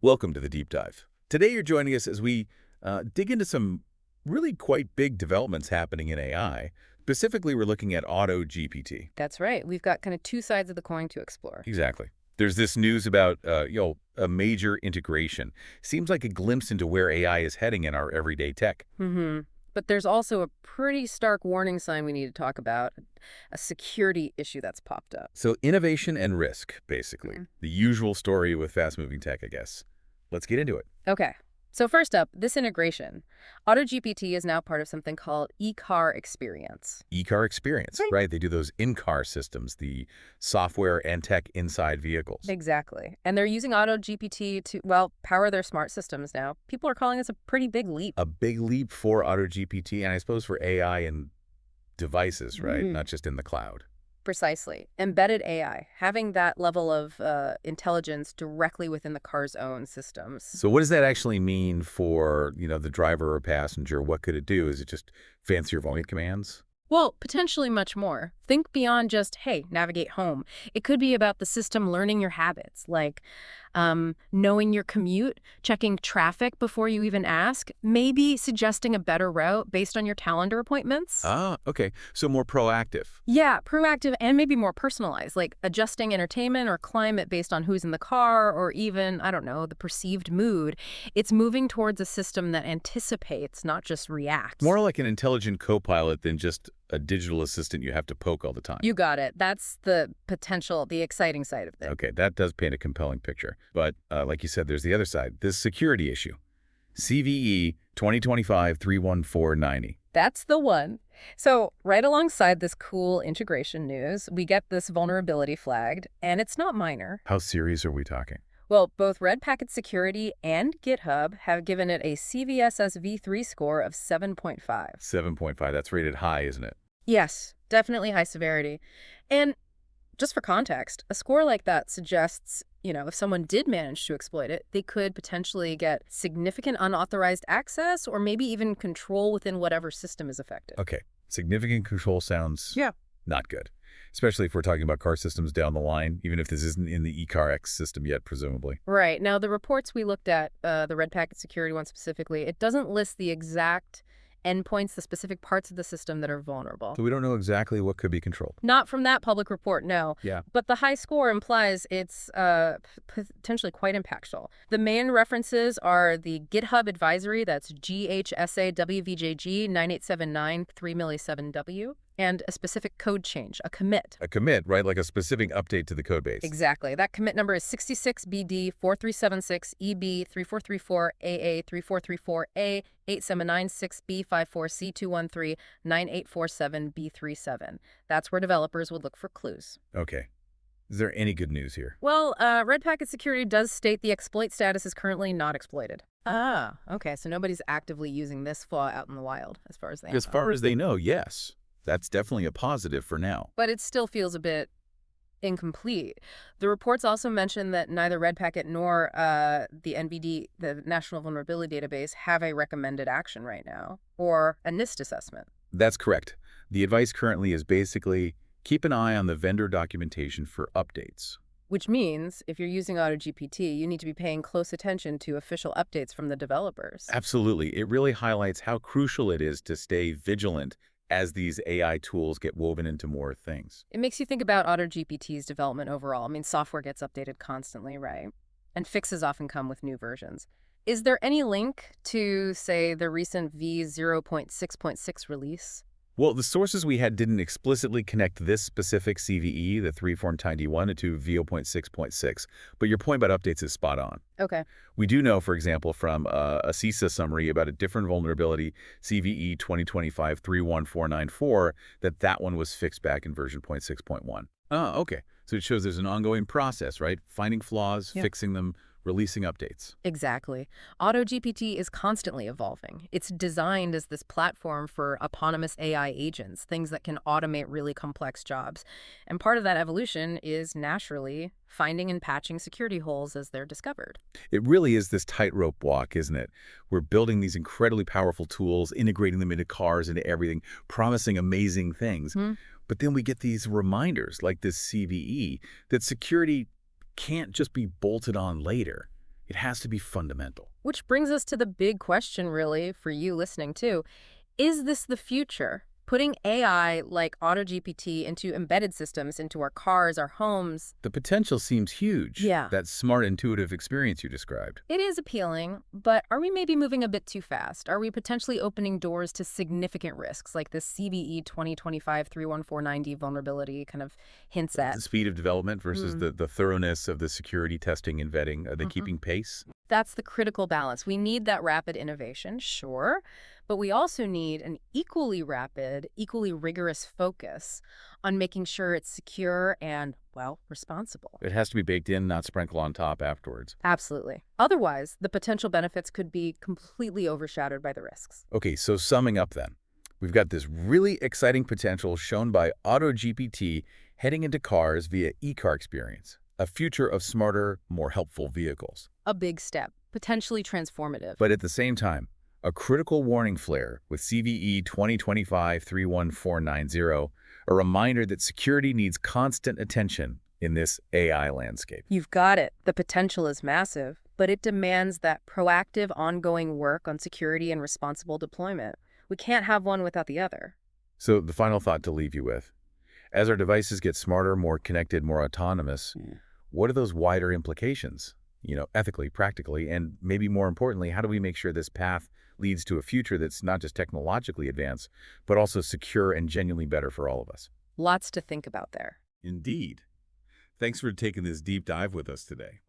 Welcome to the Deep Dive. Today you're joining us as we dig into some really quite big developments happening in AI. Specifically, we're looking at Auto-GPT. That's right. We've got kind of two sides of the coin to explore. Exactly. There's this news about, a major integration. Seems like a glimpse into where AI is heading in our everyday tech. But there's also a pretty stark warning sign we need to talk about, a security issue that's popped up. So innovation and risk, basically. The usual story with fast-moving tech, I guess. Let's get into it. Okay. So first up, this integration. Auto-GPT is now part of something called ECARXperience. ECARXperience, right? They do those in-car systems, the software and tech inside vehicles. Exactly. And they're using Auto-GPT to, well, power their smart systems now. People are calling this a pretty big leap. A big leap for Auto-GPT, and I suppose for AI and devices, right? Not just in the cloud. Precisely. Embedded AI, having that level of intelligence directly within the car's own systems. So what does that actually mean for, the driver or passenger? What could it do? Is it just fancier volume commands? Well, potentially much more. Think beyond just, hey, navigate home. It could be about the system learning your habits, like knowing your commute, checking traffic before you even ask, maybe suggesting a better route based on your calendar appointments. Ah, okay. So more proactive. Yeah, proactive and maybe more personalized, like adjusting entertainment or climate based on who's in the car or even, I don't know, the perceived mood. It's moving towards a system that anticipates, not just reacts. More like an intelligent co-pilot than just a digital assistant you have to poke all the time. You got it. That's the potential, the exciting side of it. Okay, that does paint a compelling picture. But like you said, there's the other side, this security issue. CVE 2025-31490. That's the one. So right alongside this cool integration news, we get this vulnerability flagged, and it's not minor. How serious are we talking? Well, both Red Packet Security and GitHub have given it a CVSS v3 score of 7.5. 7.5, that's rated high, isn't it? Yes, definitely high severity. And just for context, a score like that suggests, if someone did manage to exploit it, they could potentially get significant unauthorized access or maybe even control within whatever system is affected. Okay, significant control sounds not good, especially if we're talking about car systems down the line, even if this isn't in the ECARX system yet, presumably. Right. Now, the reports we looked at, the Red Packet Security one specifically, it doesn't list the exact endpoints, the specific parts of the system that are vulnerable. So we don't know exactly what could be controlled. Not from that public report, no. Yeah. But the high score implies it's potentially quite impactful. The main references are the GitHub advisory, that's GHSAWVJG 9879 3milli7W, and a specific code change, a commit. A commit, right? Like a specific update to the code base. Exactly. That commit number is 66BD4376EB3434AA3434A 8796B54C2139847B37. That's where developers would look for clues. Okay. Is there any good news here? Well, Red Packet Security does state the exploit status is currently not exploited. Ah, okay. So nobody's actively using this flaw out in the wild, as far as they know. As far as they know, yes. That's definitely a positive for now. But it still feels a bit incomplete. The reports also mention that neither Red Packet nor the NVD, the National Vulnerability Database, have a recommended action right now, or a NIST assessment. That's correct. The advice currently is basically keep an eye on the vendor documentation for updates. Which means if you're using Auto-GPT, you need to be paying close attention to official updates from the developers. Absolutely. It really highlights how crucial it is to stay vigilant as these AI tools get woven into more things. It makes you think about Auto-GPT's development overall. I mean, software gets updated constantly, right? And fixes often come with new versions. Is there any link to, say, the recent v0.6.6 release? Well, the sources we had didn't explicitly connect this specific CVE, the 3.491, to v0.6.6, but your point about updates is spot on. Okay. We do know, for example, from a CISA summary about a different vulnerability, CVE 2025-31494, that one was fixed back in version 0.6.1. Oh, okay. So it shows there's an ongoing process, right? Finding flaws, fixing them, releasing updates. Exactly. Auto-GPT is constantly evolving. It's designed as this platform for autonomous AI agents, things that can automate really complex jobs. And part of that evolution is naturally finding and patching security holes as they're discovered. It really is this tightrope walk, isn't it? We're building these incredibly powerful tools, integrating them into cars, into everything, promising amazing things. But then we get these reminders like this CVE that security can't just be bolted on later. It has to be fundamental. Which brings us to the big question, really, for you listening too. Is this the future? Putting AI like Auto-GPT into embedded systems, into our cars, our homes. The potential seems huge, Yeah. that smart, intuitive experience you described. It is appealing, but are we maybe moving a bit too fast? Are we potentially opening doors to significant risks like this CVE 2025-31490 vulnerability kind of hints The at? speed of development versus Hmm. the thoroughness of the security testing and vetting, are they Mhm. keeping pace? That's the critical balance. We need that rapid innovation, sure, but we also need an equally rapid, equally rigorous focus on making sure it's secure and, well, responsible. It has to be baked in, not sprinkled on top afterwards. Absolutely. Otherwise, the potential benefits could be completely overshadowed by the risks. Okay, so summing up then, we've got this really exciting potential shown by Auto-GPT heading into cars via ECARXperience, a future of smarter, more helpful vehicles. A big step, potentially transformative. But at the same time, a critical warning flare with CVE 2025-31490, a reminder that security needs constant attention in this AI landscape. You've got it. The potential is massive, but it demands that proactive, ongoing work on security and responsible deployment. We can't have one without the other. So the final thought to leave you with, as our devices get smarter, more connected, more autonomous, what are those wider implications? Ethically, practically, and maybe more importantly, how do we make sure this path leads to a future that's not just technologically advanced, but also secure and genuinely better for all of us? Lots to think about there. Indeed. Thanks for taking this deep dive with us today.